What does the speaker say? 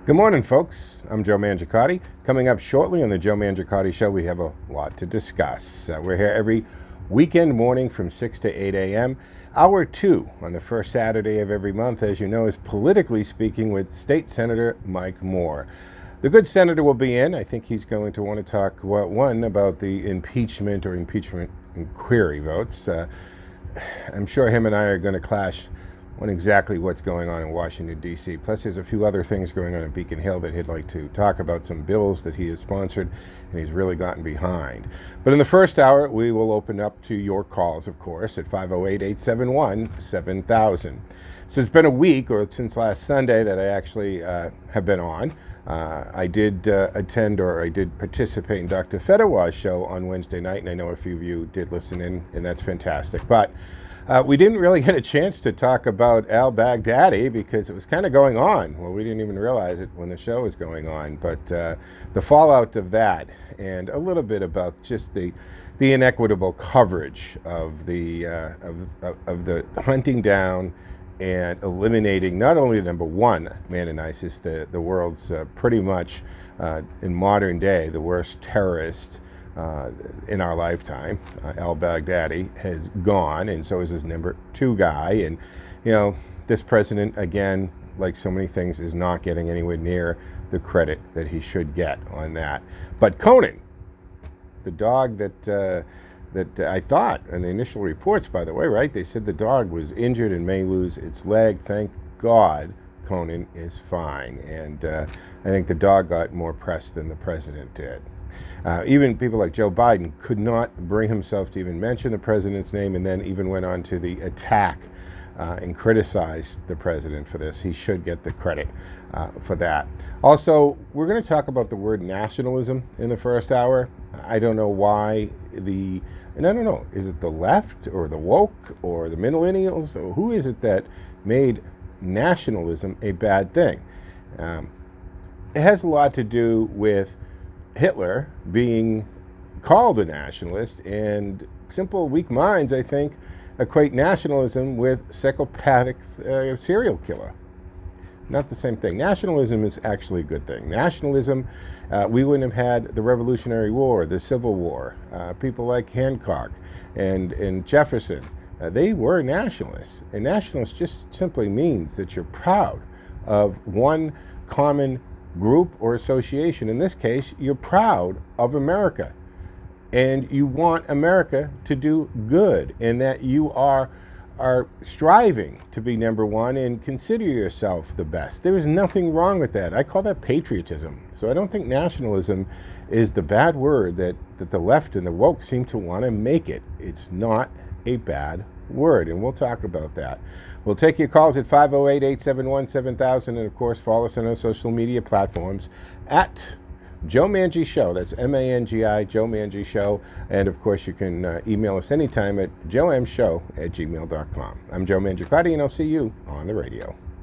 Good morning, folks. I'm Joe Mangiacotti. Coming up shortly on the Joe Mangiacotti Show, we have a lot to discuss. We're here every weekend morning from 6 to 8 a.m. Hour 2 on the first Saturday of every month, as you know, is Politically Speaking with State Senator Mike Moore. The good senator will be in. I think he's going to want to talk, one, about the impeachment inquiry votes. I'm sure him and I are going to clash on exactly what's going on in Washington, D.C. Plus, there's a few other things going on in Beacon Hill that he'd like to talk about, some bills that he has sponsored and he's really gotten behind. But in the first hour, we will open up to your calls, of course, at 508-871-7000. So it's been a week, or since last Sunday, that I actually have been on. I did attend, or I did participate in Dr. Fedorw's show on Wednesday night, and I know a few of you did listen in, and that's fantastic. But we didn't really get a chance to talk about al-Baghdadi because it was kind of going on. Well, we didn't even realize it when the show was going on. But the fallout of that, and a little bit about just the inequitable coverage of the hunting down and eliminating not only the number one man in ISIS, the world's pretty much in modern day the worst terrorist in our lifetime. Al-Baghdadi has gone, and so is his number two guy. And, you know, this president, again, like so many things, is not getting anywhere near the credit that he should get on that. But Conan, the dog that I thought, in the initial reports, by the way, right, they said the dog was injured and may lose its leg. Thank God Conan is fine. And I think the dog got more press than the president did. Even people like Joe Biden could not bring himself to even mention the president's name, and then even went on to the attack and criticized the president for this. He should get the credit for that. Also, we're going to talk about the word nationalism in the first hour. I don't know why and I don't know, is it the left or the woke or the millennials? Or who is it that made nationalism a bad thing? It has a lot to do with Hitler being called a nationalist, and simple weak minds, I think, equate nationalism with psychopathic serial killer. Not the same thing. Nationalism is actually a good thing. Nationalism, we wouldn't have had the Revolutionary War, the Civil War. People like Hancock and Jefferson, they were nationalists. And nationalist just simply means that you're proud of one common group or association. In this case, you're proud of America, and you want America to do good, and that you are striving to be number one and consider yourself the best. There is nothing wrong with that. I call that patriotism. So I don't think nationalism is the bad word that the left and the woke seem to want to make it. It's not a bad word, and we'll talk about that. We'll take your calls at 508-871-7000, and of course follow us on our social media platforms at Joe Mangi Show. That's M-A-N-G-I, Joe Mangi Show. And of course you can email us anytime at joemshow@gmail.com. I'm Joe Mangiacotti, and I'll see you on the radio.